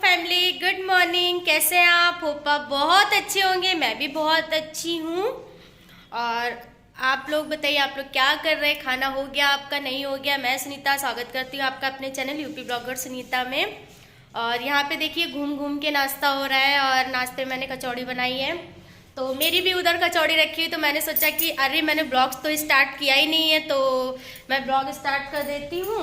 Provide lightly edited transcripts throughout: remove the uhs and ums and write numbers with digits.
Family, good morning. कैसे हैं आप? होप आप बहुत अच्छे होंगे। मैं भी बहुत अच्छी हूँ। और आप लोग बताइए, आप लोग क्या कर रहे हैं? खाना हो गया आपका? नहीं हो गया? मैं सुनीता स्वागत करती हूँ आपका अपने चैनल यूपी ब्लॉगर सुनीता में। और यहाँ पे देखिए घूम घूम के नाश्ता हो रहा है और नाश्ते में मैंने कचौड़ी बनाई है। तो मेरी भी उधर कचौड़ी रखी हुई, तो मैंने सोचा कि अरे मैंने ब्लॉग्स तो स्टार्ट किया ही नहीं है, तो मैं ब्लॉग स्टार्ट कर देती हूँ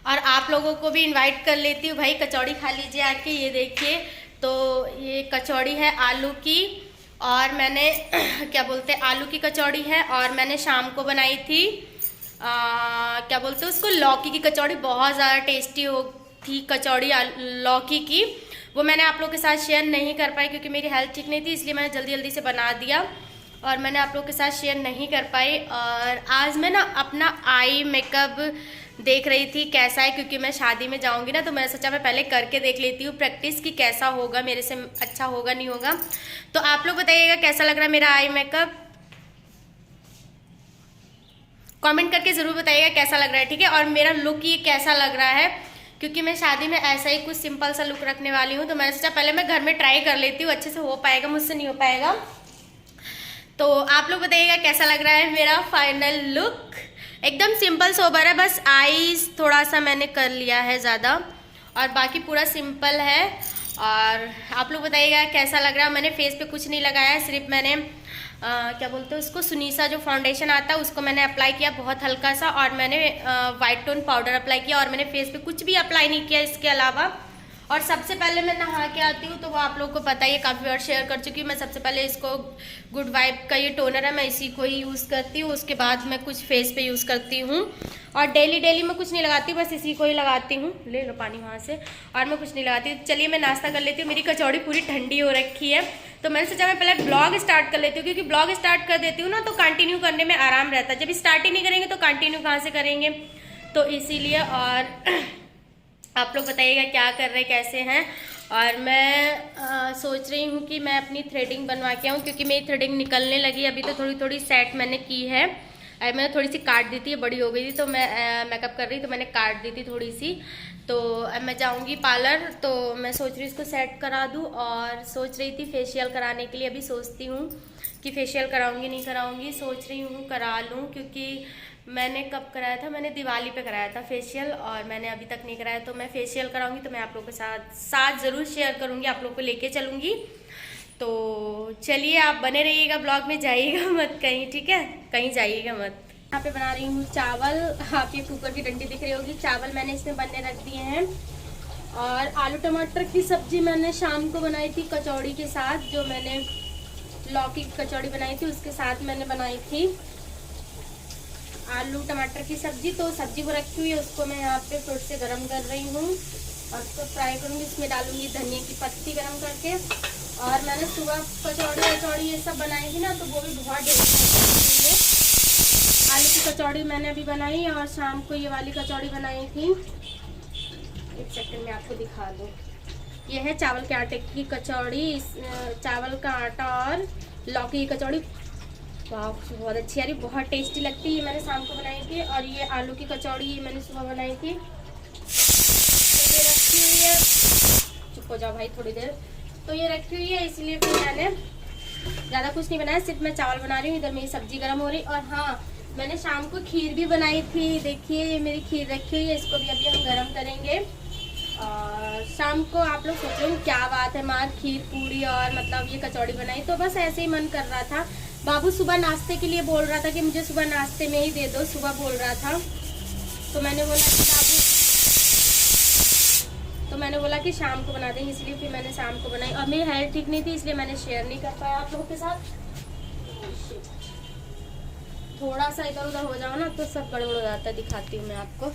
और आप लोगों को भी इनवाइट कर लेती हूँ। भाई कचौड़ी खा लीजिए आके। ये देखिए, तो ये कचौड़ी है आलू की, और मैंने क्या बोलते हैं, आलू की कचौड़ी है। और मैंने शाम को बनाई थी क्या बोलते हैं उसको, लौकी की कचौड़ी। बहुत ज़्यादा टेस्टी हो थी कचौड़ी लौकी की। वो मैंने आप लोगों के साथ शेयर नहीं कर पाई क्योंकि मेरी हेल्थ ठीक नहीं थी, इसलिए मैंने जल्दी जल्दी से बना दिया और मैंने आप लोगों के साथ शेयर नहीं कर पाई। और आज मैं ना अपना आई मेकअप देख रही थी कैसा है, क्योंकि मैं शादी में जाऊंगी ना, तो मैंने सोचा मैं पहले करके देख लेती हूँ प्रैक्टिस की कैसा होगा, मेरे से अच्छा होगा नहीं होगा। तो आप लोग बताइएगा कैसा लग रहा है मेरा आई मेकअप, कमेंट करके ज़रूर बताइएगा कैसा लग रहा है, ठीक है। और मेरा लुक ये कैसा लग रहा है, क्योंकि मैं शादी में ऐसा ही कुछ सिंपल सा लुक रखने वाली हूँ, तो मैंने सोचा पहले मैं घर में ट्राई कर लेती हूँ, अच्छे से हो पाएगा, मुझसे नहीं हो पाएगा। तो आप लोग बताइएगा कैसा लग रहा है मेरा फाइनल लुक। एकदम सिंपल सोबर है, बस आईज थोड़ा सा मैंने कर लिया है ज़्यादा और बाकी पूरा सिंपल है। और आप लोग बताइएगा कैसा लग रहा है। मैंने फेस पे कुछ नहीं लगाया है, सिर्फ मैंने क्या बोलते हैं उसको, सुनीसा जो फाउंडेशन आता है उसको मैंने अप्लाई किया बहुत हल्का सा, और मैंने वाइट टोन पाउडर अप्लाई किया, और मैंने फेस पे कुछ भी अप्लाई नहीं किया इसके अलावा। और सबसे पहले मैं नहा के आती हूँ, तो वो आप लोगों को पता ही है, काफ़ी बार शेयर कर चुकी हूँ मैं। सबसे पहले इसको गुड वाइब का ये टोनर है, मैं इसी को ही यूज़ करती हूँ। उसके बाद मैं कुछ फेस पे यूज़ करती हूँ, और डेली मैं कुछ नहीं लगाती हूँ, बस इसी को ही लगाती हूँ। ले लो पानी वहाँ से। और मैं कुछ नहीं लगाती हूँ। चलिए मैं नाश्ता कर लेती हूँ। मेरी कचौड़ी पूरी ठंडी हो रखी है, तो मैंने सोचा मैं पहले ब्लॉग स्टार्ट कर लेती हूँ, क्योंकि ब्लॉग स्टार्ट कर देती हूँ ना तो कंटिन्यू करने में आराम रहता है। जब स्टार्ट ही नहीं करेंगे तो कंटिन्यू कहाँ से करेंगे, तो इसीलिए। और आप लोग बताइएगा क्या कर रहे, कैसे हैं। और मैं सोच रही हूँ कि मैं अपनी थ्रेडिंग बनवा के आऊँ, क्योंकि मेरी थ्रेडिंग निकलने लगी। अभी तो थोड़ी थोड़ी सेट मैंने की है, मैंने थोड़ी सी काट दी थी, बड़ी हो गई थी, तो मैं मेकअप कर रही तो मैंने काट दी थी थोड़ी सी। तो अब मैं जाऊँगी पार्लर, तो मैं सोच रही हूँ इसको सेट करा दूँ। और सोच रही थी फेशियल कराने के लिए, अभी सोचती हूँ कि फेशियल कराऊँगी नहीं कराऊँगी, सोच रही हूँ करा लूँ। क्योंकि मैंने कब कराया था, मैंने दिवाली पे कराया था फेशियल, और मैंने अभी तक नहीं कराया। तो मैं फेशियल कराऊंगी तो मैं आप लोगों के साथ ज़रूर शेयर करूंगी, आप लोग को लेके चलूंगी। तो चलिए आप बने रहिएगा ब्लॉग में, जाइएगा मत कहीं, ठीक है, कहीं जाइएगा मत। यहाँ पे बना रही हूँ चावल। आप ये कुकर की डंडी दिख रही होगी, चावल मैंने इसमें बनने रख दिए हैं। और आलू टमाटर की सब्जी मैंने शाम को बनाई थी कचौड़ी के साथ, जो मैंने लौकी की कचौड़ी बनाई थी उसके साथ मैंने बनाई थी आलू टमाटर की सब्जी। तो सब्जी को रखी हुई है, उसको मैं यहाँ पे फिर से गरम कर रही हूँ और उसको फ्राई करूँगी। इसमें डालूंगी धनिया की पत्ती गरम करके। और मैंने सुबह कचौड़ी ये सब बनाई थी ना, तो वो भी बहुत टेस्टी है। आलू की कचौड़ी मैंने अभी बनाई, और शाम को ये वाली कचौड़ी बनाई थी। एक सेकंड में आपको दिखा दूँ। ये है चावल के आटे की कचौड़ी, चावल का आटा और लौकी की कचौड़ी। वाह बहुत अच्छी आ रही, बहुत टेस्टी लगती है। ये मैंने शाम को बनाई थी। और ये आलू की कचौड़ी ये मैंने सुबह बनाई थी। तो ये रखी हुई है, चुप हो जाओ भाई थोड़ी देर। तो ये रखी हुई है, इसलिए फिर मैंने ज़्यादा कुछ नहीं बनाया, सिर्फ मैं चावल बना रही हूँ। इधर मेरी सब्जी गर्म हो रही। और हाँ, मैंने शाम को खीर भी बनाई थी। देखिए ये मेरी खीर रखी हुई है, इसको भी अभी हम गर्म करेंगे। और शाम को आप लोग सोच रहे हो क्या बात है माँ, खीर पूड़ी और मतलब ये कचौड़ी बनाई, तो बस ऐसे ही मन कर रहा था। बाबू सुबह नाश्ते के लिए बोल रहा था कि मुझे सुबह नाश्ते में ही दे दो, सुबह बोल रहा था। तो मैंने बोला कि बाबू, तो मैंने बोला कि शाम को बना देंगे, इसलिए फिर मैंने शाम को बनाई। और मेरी हेल्थ ठीक नहीं थी, इसलिए मैंने शेयर नहीं कर पाया आप लोगों के साथ। थोड़ा सा इधर उधर हो जाओ ना तो सब गड़बड़ हो जाता है। दिखाती हूँ मैं आपको।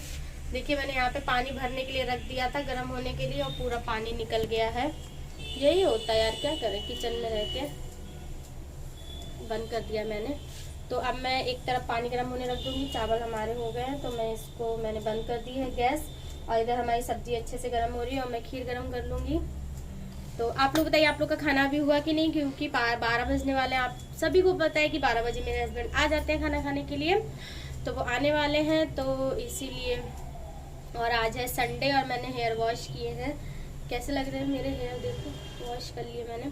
देखिए मैंने यहाँ पे पानी भरने के लिए रख दिया था गर्म होने के लिए, और पूरा पानी निकल गया है। यही होता है यार, क्या करें, किचन में रह के। बंद कर दिया मैंने। तो अब मैं एक तरफ पानी गर्म होने रख दूँगी। चावल हमारे हो गए हैं, तो मैं इसको मैंने बंद कर दी है गैस। और इधर हमारी सब्जी अच्छे से गर्म हो रही है, और मैं खीर गर्म कर लूँगी। तो आप लोग बताइए आप लोग का खाना भी हुआ कि नहीं, क्योंकि 12 बजने वाले हैं। आप सभी को पता है कि 12 बजे मेरे हस्बैंड आ जाते हैं खाना खाने के लिए, तो वो आने वाले हैं, तो इसीलिए। और आज है संडे, और मैंने हेयर वॉश किए हैं, कैसे लग रहे हैं मेरे हेयर, देखो वॉश कर लिए मैंने।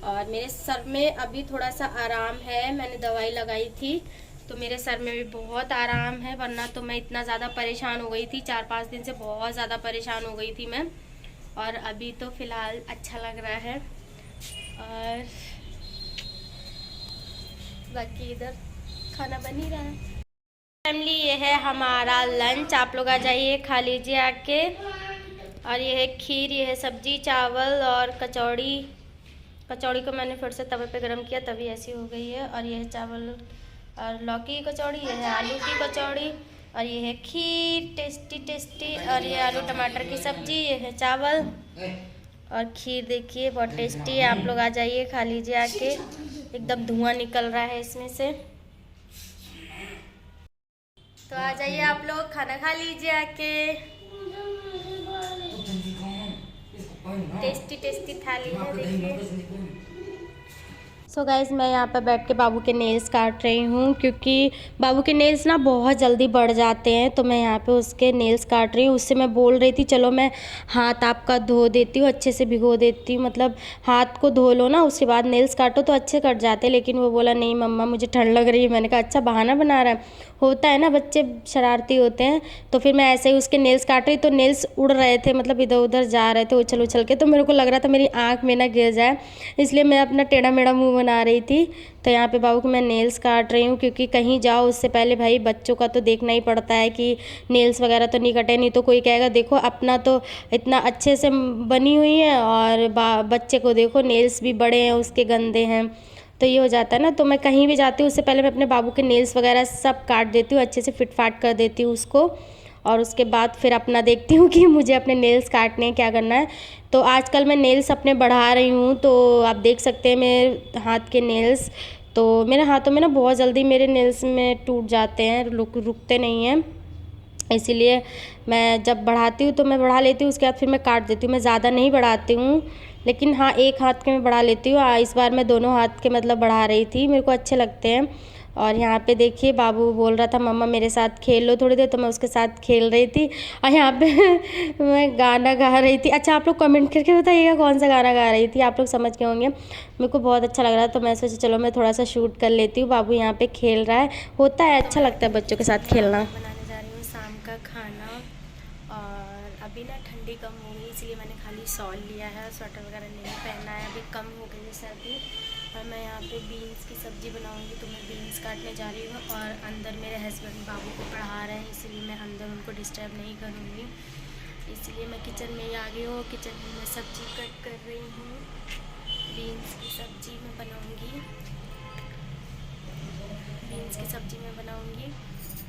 और मेरे सर में अभी थोड़ा सा आराम है, मैंने दवाई लगाई थी तो मेरे सर में भी बहुत आराम है, वरना तो मैं इतना ज़्यादा परेशान हो गई थी, 4-5 दिन से बहुत ज़्यादा परेशान हो गई थी मैं। और अभी तो फ़िलहाल अच्छा लग रहा है। और बाकी इधर खाना बन ही रहा है। फैमिली, ये है हमारा लंच, आप लोग आ जाइए खा लीजिए आके। और ये है खीर, ये है सब्जी, चावल और कचौड़ी। कचौड़ी को मैंने फिर से तवे पे गरम किया तभी ऐसी हो गई है। और ये है चावल और लौकी की कचौड़ी, ये है आलू की कचौड़ी, और ये है खीर टेस्टी टेस्टी, और ये आलू टमाटर की सब्जी, ये है चावल और खीर। देखिए बहुत टेस्टी है, आप लोग आ जाइए खा लीजिए आके। एकदम धुआं निकल रहा है इसमें से, तो आ जाइए आप लोग खाना खा लीजिए आके। टेस्टी टेस्टी थाली है, देखिए। सो गाइज़, मैं यहाँ पर बैठ के बाबू के नेल्स काट रही हूँ, क्योंकि बाबू के नेल्स ना बहुत जल्दी बढ़ जाते हैं, तो मैं यहाँ पे उसके नेल्स काट रही हूँ। उससे मैं बोल रही थी चलो मैं हाथ आपका धो देती हूँ, अच्छे से भिगो देती हूँ, मतलब हाथ को धो लो ना उसके बाद नेल्स काटो तो अच्छे कट जाते। लेकिन वो बोला नहीं मम्मा मुझे ठंड लग रही है। मैंने कहा अच्छा बहाना बना रहा है, होता है ना बच्चे शरारती होते हैं। तो फिर मैं ऐसे ही उसके नेल्स काट रही, तो नेल्स उड़ रहे थे, मतलब इधर उधर जा रहे थे उछल उछल के, तो मेरे को लग रहा था मेरी आँख में ना गिर जाए, इसलिए मैं अपना टेढ़ा मेढ़ा मुँह बना रही थी। तो यहाँ पे बाबू को मैं नेल्स काट रही हूँ, क्योंकि कहीं जाओ उससे पहले भाई बच्चों का तो देखना ही पड़ता है कि नेल्स वगैरह तो नहीं कटे, नहीं तो कोई कहेगा देखो अपना तो इतना अच्छे से बनी हुई है और बच्चे को देखो नेल्स भी बड़े हैं उसके गंदे हैं, तो ये हो जाता है ना। तो मैं कहीं भी जाती हूँ उससे पहले मैं अपने बाबू के नेल्स वगैरह सब काट देती हूँ, अच्छे से फिट फाट कर देती हूँ उसको, और उसके बाद फिर अपना देखती हूँ कि मुझे अपने नेल्स काटने हैं, क्या करना है। तो आजकल मैं नेल्स अपने बढ़ा रही हूँ, तो आप देख सकते हैं मेरे हाथ के नेल्स, तो मेरे हाथों में ना बहुत जल्दी मेरे नेल्स में टूट जाते हैं, रुकते नहीं हैं, इसीलिए मैं जब बढ़ाती हूँ तो मैं बढ़ा लेती हूँ, उसके बाद फिर मैं काट देती हूँ। मैं ज़्यादा नहीं बढ़ाती हूँ, लेकिन हाँ एक हाथ के मैं बढ़ा लेती हूँ। इस बार मैं दोनों हाथ के मतलब बढ़ा रही थी, मेरे को अच्छे लगते हैं। और यहाँ पे देखिए बाबू बोल रहा था मम्मा मेरे साथ खेल लो थोड़ी देर, तो मैं उसके साथ खेल रही थी। और यहाँ पे मैं गाना गा रही थी। अच्छा आप लोग कमेंट करके बताइएगा कौन सा गाना गा रही थी, आप लोग समझ गए होंगे। मेरे को बहुत अच्छा लग रहा था, तो मैं सोचा चलो मैं थोड़ा सा शूट कर लेती हूँ। बाबू यहाँ पे खेल रहा है, होता है अच्छा लगता है बच्चों के साथ खेलना। बनाने जा रही हूँ शाम का खाना, और अभी ना ठंडी कम हो गई इसलिए मैंने खाली शॉल लिया है, स्वेटर वगैरह नहीं पहना है, अभी कम हो गई है सर्दी। और मैं यहाँ पे बीन्स की सब्ज़ी बनाऊँगी, तो मैं बीन्स काटने जा रही हूँ। और अंदर मेरे हस्बैंड बाबू को पढ़ा रहे हैं, इसीलिए मैं अंदर उनको डिस्टर्ब नहीं करूँगी, इसलिए मैं किचन में ही आ गई हूँ। किचन में मैं सब्ज़ी कट कर रही हूँ, बीन्स की सब्ज़ी मैं बनाऊँगी, बीन्स की सब्ज़ी मैं बनाऊँगी।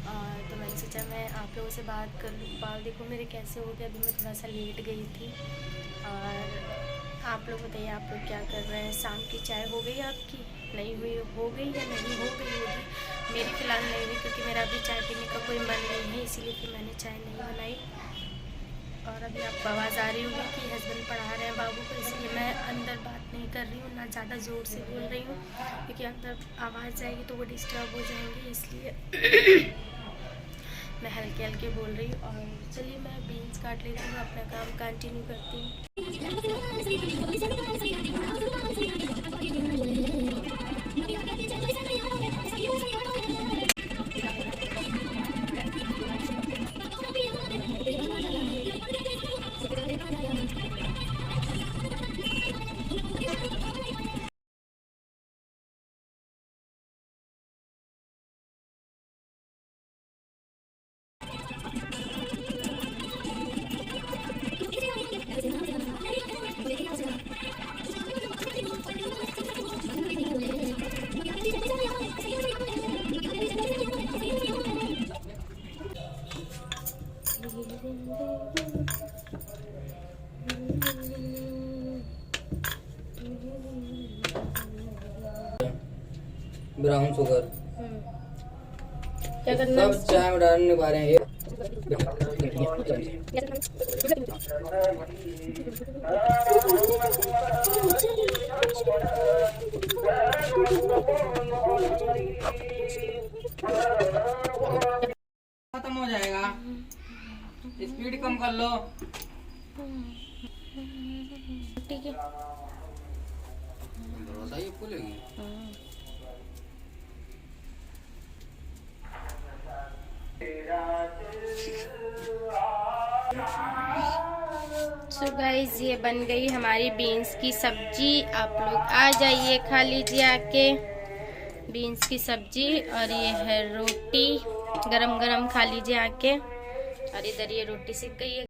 और तो मैंने सोचा मैं आप लोगों से बात कर लूँ। बाल देखो मेरे कैसे हो गए, अभी मैं थोड़ा सा लेट गई थी। और आप लोग बताइए आप लोग क्या कर रहे हैं। शाम की चाय हो गई आपकी? नहीं हुई हो गई या नहीं हो गई होगी? मेरी फ़िलहाल नहीं हुई, क्योंकि मेरा अभी चाय पीने का कोई मन नहीं है, इसीलिए फिर मैंने चाय नहीं बनाई। और अभी आपको आवाज़ आ रही होगी कि हस्बैंड पढ़ा रहे हैं बाबू को, इसलिए मैं अंदर बात नहीं कर रही हूँ, ना ज़्यादा ज़ोर से बोल रही हूँ, क्योंकि अंदर आवाज़ जाएगी तो वो डिस्टर्ब हो जाएंगे, इसलिए मैं हल्के हल्के बोल रही हूँ। और चलिए मैं बीन्स काट लेती हूँ, अपना काम कंटिन्यू करती हूँ। ब्राउन शुगर क्या करना सब चाय में डालने वाले हैं। खत्म हो जाएगा, स्पीड कम कर लो। खुलेगी। सो गाइस ये बन गई हमारी बीन्स की सब्जी। आप लोग आ जाइए, खा लीजिए आके बीन्स की सब्जी। और ये है रोटी, गरम गरम खा लीजिए आके। और इधर ये रोटी सिक गई है।